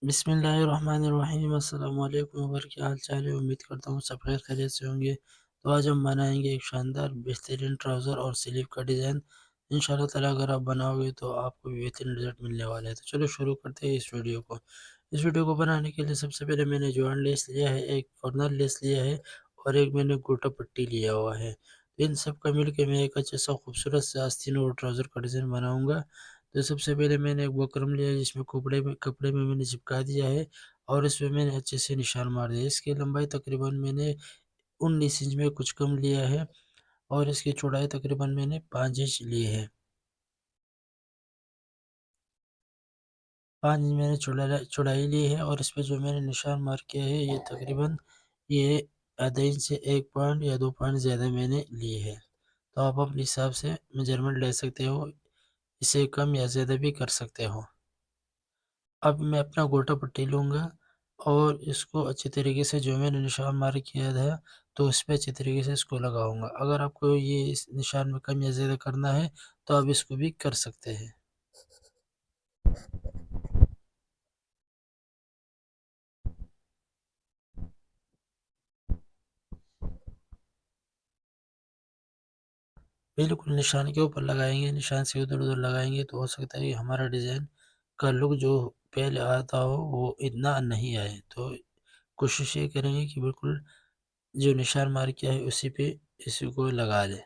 बिस्मिल्लाहिर्रहमानिर्रहीम अस्सलाम वालेकुम और क्या हाल चाल है। उम्मीद करता हूँ सब खैर खैरियत से होंगे। तो आज हम बनाएंगे एक शानदार बेहतरीन ट्राउज़र और स्लीव का डिज़ाइन। इंशाल्लाह ताला अगर आप बनाओगे तो आपको भी बेहतरीन रिजल्ट मिलने वाला है। तो चलो शुरू करते हैं इस वीडियो को। इस वीडियो को बनाने के लिए सबसे पहले मैंने जॉइंट लेस लिया है, एक कॉर्नर लेस लिया है और एक मैंने गोटा पट्टी लिया हुआ है। तो इन सब का मिल के मैं एक अच्छा सा खूबसूरत सा आस्तीन और ट्राउज़र का डिज़ाइन बनाऊँगा। तो सबसे पहले मैंने एक बुकरम लिया जिसमें कपड़े में मैंने चिपका दिया है और इसमें मैंने अच्छे से निशान मार दिया। इसकी लंबाई तकरीबन मैंने 19 इंच में कुछ कम लिया है और इसकी चौड़ाई तकरीबन मैंने 5 इंच ली है। 5 इंच मैंने चौड़ाई ली है और इस पे जो मैंने निशान मार किया है ये तकरीबन ये आधा इंच से 1 पॉइंट या 2 पॉइंट ज़्यादा मैंने ली है। तो आप अपने हिसाब से मेजरमेंट ले सकते हो, इसे कम या ज़्यादा भी कर सकते हो। अब मैं अपना गोटा पट्टी लूँगा और इसको अच्छी तरीके से जो मैंने निशान मार्क किया था, तो उस पे अच्छी तरीके से इसको लगाऊँगा। अगर आपको ये इस निशान में कम या ज़्यादा करना है, तो आप इसको भी कर सकते हैं। बिल्कुल निशान के ऊपर लगाएँगे, निशान से उधर-उधर लगाएँगे तो हो सकता है कि हमारा डिज़ाइन का लुक जो पहले आता हो, वो इतना नहीं आए। तो कोशिश ये करेंगे कि बिल्कुल जो निशान मार्क किया है, उसी पे इसी को लगा लें।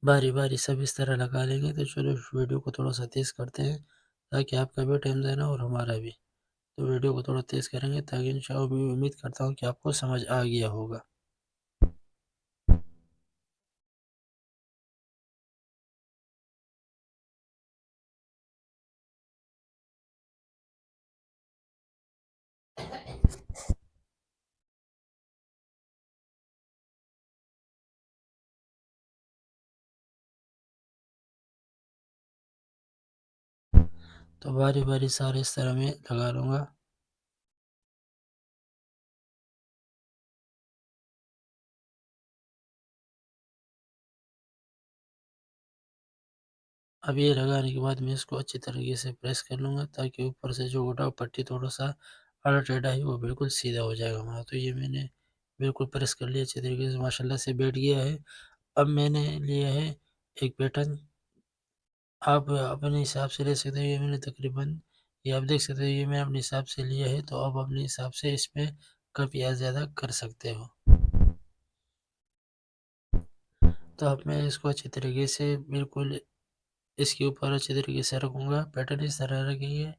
बारी-बारी सब इस तरह लगा लेंगे। तो चलो इस वीडियो को थोड़ा-सा तेज़ करते हैं, ताकि आपका भी टाइम जाए ना और हमारा भी। तो वीडियो को थोड़ा तेज़ करेंगे ताकि इंशाअल्लाह मैं उम्मीद करता हूँ कि आपको समझ आ गया होगा। तो बारी-बारी सारे इस तरह मैं लगा लूँगा। अब ये लगाने के बाद मैं इसको अच्छी तरीके से प्रेस कर लूँगा, ताकि ऊपर से जो गोटा पट्टी थोड़ा-सा आड़ा-टेढ़ा है वो बिल्कुल सीधा हो जाएगा हमारा। तो ये मैंने बिल्कुल प्रेस कर लिया अच्छी तरीके से, माशाल्लाह से बैठ गया है। अब मैंने लिया है एक पैटर्न, आप अपने हिसाब से ले सकते हो। ये मैंने तकरीबन ये आप देख सकते हो, ये मैंने अपने हिसाब से लिया है, तो आप अपने हिसाब से इसमें कम या ज़्यादा कर सकते हो। तो अब मैं इसको अच्छी तरीके से बिल्कुल इसके ऊपर अच्छी तरीके से रखूँगा। पैटर्न इस तरह रखेंगे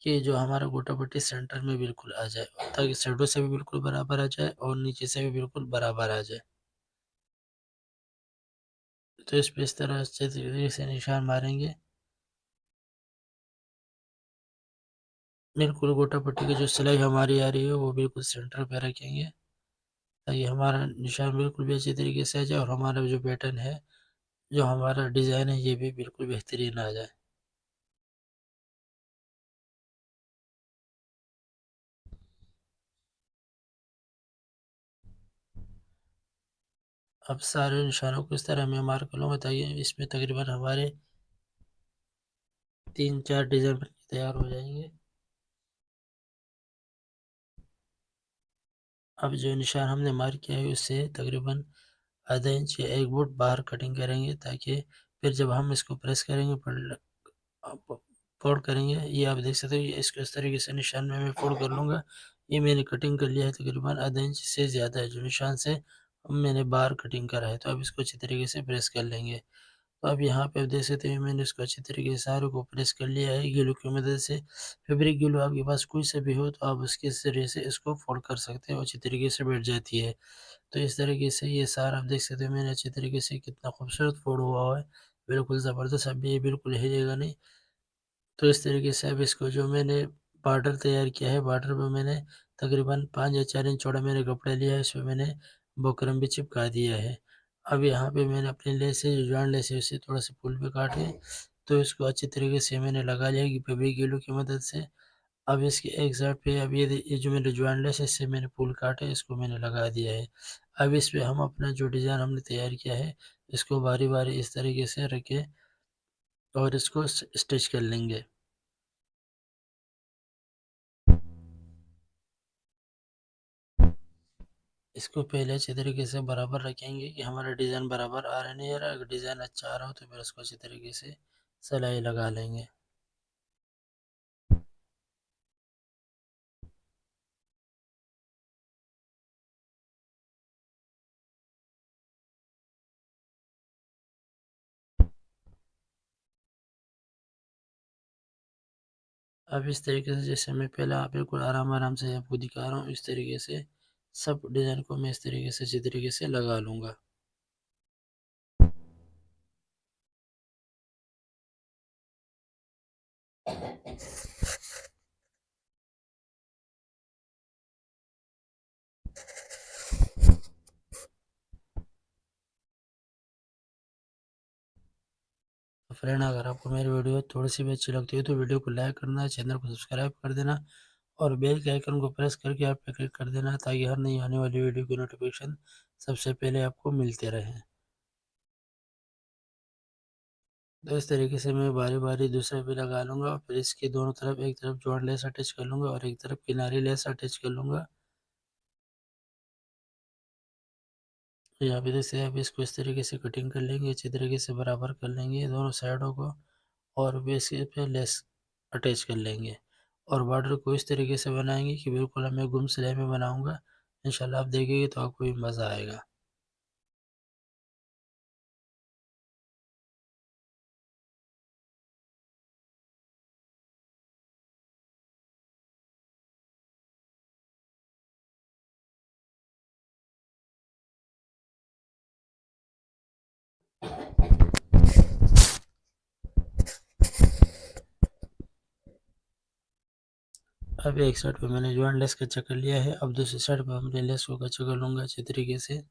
कि जो हमारा गोटा पट्टी सेंटर में बिल्कुल आ जाए, ताकि साइडों से भी बिल्कुल बराबर आ जाए और नीचे से भी बिल्कुल बराबर आ जाए। तो इस पे इस तरह अच्छे तरीके से निशान मारेंगे। बिल्कुल गोटा पट्टी की जो सिलाई हमारी आ रही है वो बिल्कुल सेंटर पे रखेंगे, ताकि हमारा निशान बिल्कुल भी अच्छी तरीके से आ जाए और हमारा जो पैटर्न है, जो हमारा डिज़ाइन है, ये भी बिल्कुल बेहतरीन आ जाए। अब सारे निशानों को इस तरह मैं मार्क कर लूँगा, ताकि इसमें तकरीबन हमारे 3-4 डिज़ाइन बन के तैयार हो जाएँगे। अब जो निशान हमने मार्क किया है उससे तकरीबन आधा इंच या 1 फुट बाहर कटिंग करेंगे, ताकि फिर जब हम इसको प्रेस करेंगे फोल्ड करेंगे, ये आप देख सकते हो, ये इसको इस तरीके से निशान में मैं फोल्ड कर लूँगा। ये मैंने कटिंग कर लिया है तकरीबन आधा इंच से ज़्यादा है, जो निशान से मैंने बाहर कटिंग करा है। तो अब इसको अच्छी तरीके से प्रेस कर लेंगे। तो अब यहाँ पे आप देख सकते हैं, मैंने इसको अच्छी तरीके से सारे को प्रेस कर लिया है ग्लू की मदद से। फैब्रिक ग्लू आपके पास कोई सा भी हो तो आप उसके ज़रिए से इसको फोल्ड कर सकते हो, अच्छी तरीके से बैठ जाती है। तो इस तरीके से ये सारा आप देख सकते हो, मैंने अच्छी तरीके से कितना खूबसूरत फोल्ड हुआ है, बिल्कुल ज़बरदस्त। अब ये बिल्कुल हिलेगा नहीं। तो इस तरीके से अब इसको जो मैंने बॉर्डर तैयार किया है, बॉर्डर पे मैंने तकरीबन 5 या 4 इंच चौड़ा मैंने कपड़ा लिया है, इसमें मैंने बुकरम भी चिपका दिया है। अब यहाँ पे मैंने अपनी लेस है जो जॉइंट लेस है उसे थोड़ा सा पुल पे काट के तो इसको अच्छी तरीके से मैंने लगा लिया कि बेबी गीलू की मदद से। अब इसके एक साइड पे अब ये जो मेरे जॉइंट लेस है इससे मैंने पुल काटा है, इसको मैंने लगा दिया है। अब इस पे हम अपना जो डिज़ाइन हमने तैयार किया है इसको बारी बारी इस तरीके से रखे और इसको स्टिच कर लेंगे। इसको पहले अच्छी तरीके से बराबर रखेंगे कि हमारा डिज़ाइन बराबर आ रहा नहीं आ रहा। अगर डिज़ाइन अच्छा आ रहा हो तो फिर उसको अच्छी तरीके से सिलाई लगा लेंगे। अब इस तरीके से जैसे मैं पहले आप बिल्कुल आराम आराम से आपको दिखा रहा हूँ, इस तरीके से सब डिज़ाइन को मैं इस तरीके से अच्छी तरीके से लगा लूँगा। तो फ्रेंड, अगर आपको मेरी वीडियो थोड़ी सी भी अच्छी लगती है तो वीडियो को लाइक करना, चैनल को सब्सक्राइब कर देना और बेल के आइकन को प्रेस करके आप पे क्लिक कर देना ताकि हर नई आने वाली वीडियो की नोटिफिकेशन सबसे पहले आपको मिलते रहे। तो इस तरीके से मैं बारी बारी दूसरा भी लगा लूँगा और फिर इसके दोनों तरफ एक तरफ जॉइंट लेस अटैच कर लूँगा और एक तरफ किनारी लेस अटैच कर लूँगा। तो यहाँ पे जैसे आप इसको इस तरीके से कटिंग कर लेंगे, अच्छी तरीके से बराबर कर लेंगे दोनों साइडों को और बेस पे लेस अटैच कर लेंगे और बॉर्डर को इस तरीके से बनाएंगे कि बिल्कुल मैं गुम सिलाई में बनाऊंगा। इंशाल्लाह आप देखेंगे तो आपको भी मज़ा आएगा। अब एक साइड पे मैंने ज्वाइन लेस कच्चा कर लिया है, अब दूसरी साइड पे अपने लेस को कच्चा कर लूँगा अच्छी तरीके से।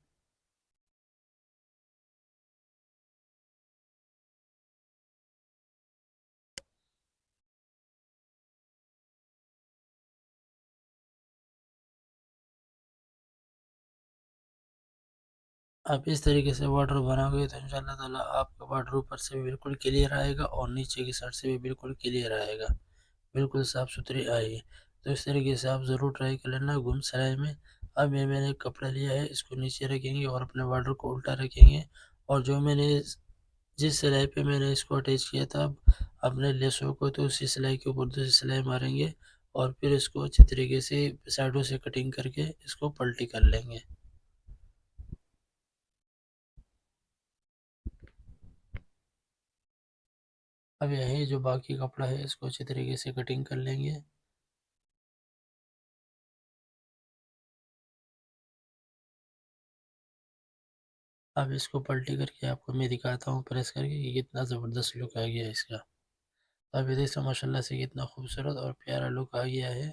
आप इस तरीके से बॉर्डर बनाओगे तो इंशाल्लाह ताला आपका बॉर्डर ऊपर से भी बिल्कुल क्लियर आएगा और नीचे की साइड से भी बिल्कुल क्लियर आएगा, बिल्कुल साफ़ सुथरी आएगी। तो इस तरीके से आप ज़रूर ट्राई कर लेना गुम सिलाई में। अब ये मैंने कपड़ा लिया है, इसको नीचे रखेंगे और अपने बॉर्डर को उल्टा रखेंगे और जो मैंने जिस सिलाई पे मैंने इसको अटैच किया था अपने लेसों को, तो उसी सिलाई के ऊपर दूसरी सिलाई मारेंगे और फिर इसको अच्छी तरीके से साइडों से कटिंग करके इसको पलटी कर लेंगे। अब यही जो बाकी कपड़ा है इसको अच्छी तरीके से कटिंग कर लेंगे। अब इसको पलटी करके आपको मैं दिखाता हूँ प्रेस करके कि कितना ज़बरदस्त लुक आ गया है इसका। अब ये देखो माशाल्लाह से कितना खूबसूरत और प्यारा लुक आ गया है।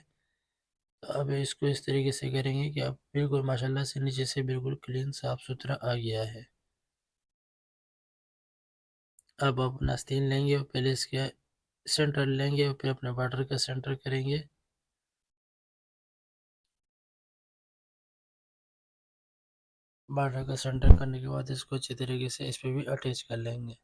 तो अब इसको इस तरीके से करेंगे कि अब बिल्कुल माशाल्लाह से नीचे से बिल्कुल क्लीन साफ़ सुथरा आ गया है। अब अपना आस्तीन लेंगे और पहले इसके सेंटर लेंगे और फिर अपने बॉर्डर का सेंटर करेंगे। बॉर्डर का सेंटर करने के बाद इसको अच्छी तरीके से इस पे भी अटैच कर लेंगे।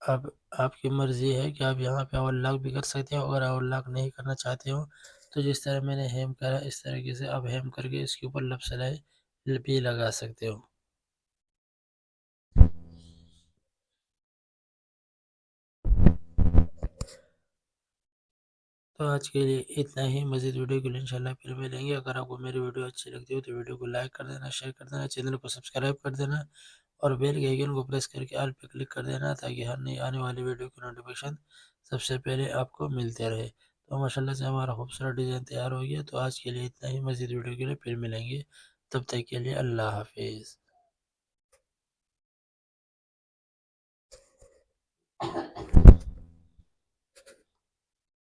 अब आपकी मर्ज़ी है कि आप यहाँ पे ओवरलॉक भी कर सकते हो। अगर ओवरलॉक नहीं करना चाहते हो तो जिस तरह मैंने हेम करा इस तरीके से आप हेम करके इसके ऊपर लब सिलाई भी लगा सकते हो। तो आज के लिए इतना ही। मज़ीद वीडियो के लिए इंशाल्लाह फिर मिलेंगे। अगर आपको मेरी वीडियो अच्छी लगती हो तो वीडियो को लाइक कर देना, शेयर कर देना, चैनल को सब्सक्राइब कर देना और बेल के आइकन को प्रेस करके ऑल पे क्लिक कर देना ताकि हर नई आने वाली वीडियो की नोटिफिकेशन सबसे पहले आपको मिलते रहे। तो माशाल्लाह से हमारा खूबसूरत डिज़ाइन तैयार हो गया। तो आज के लिए इतना ही। मज़ीद वीडियो के लिए फिर मिलेंगे। तब तक के लिए अल्लाह हाफिज़।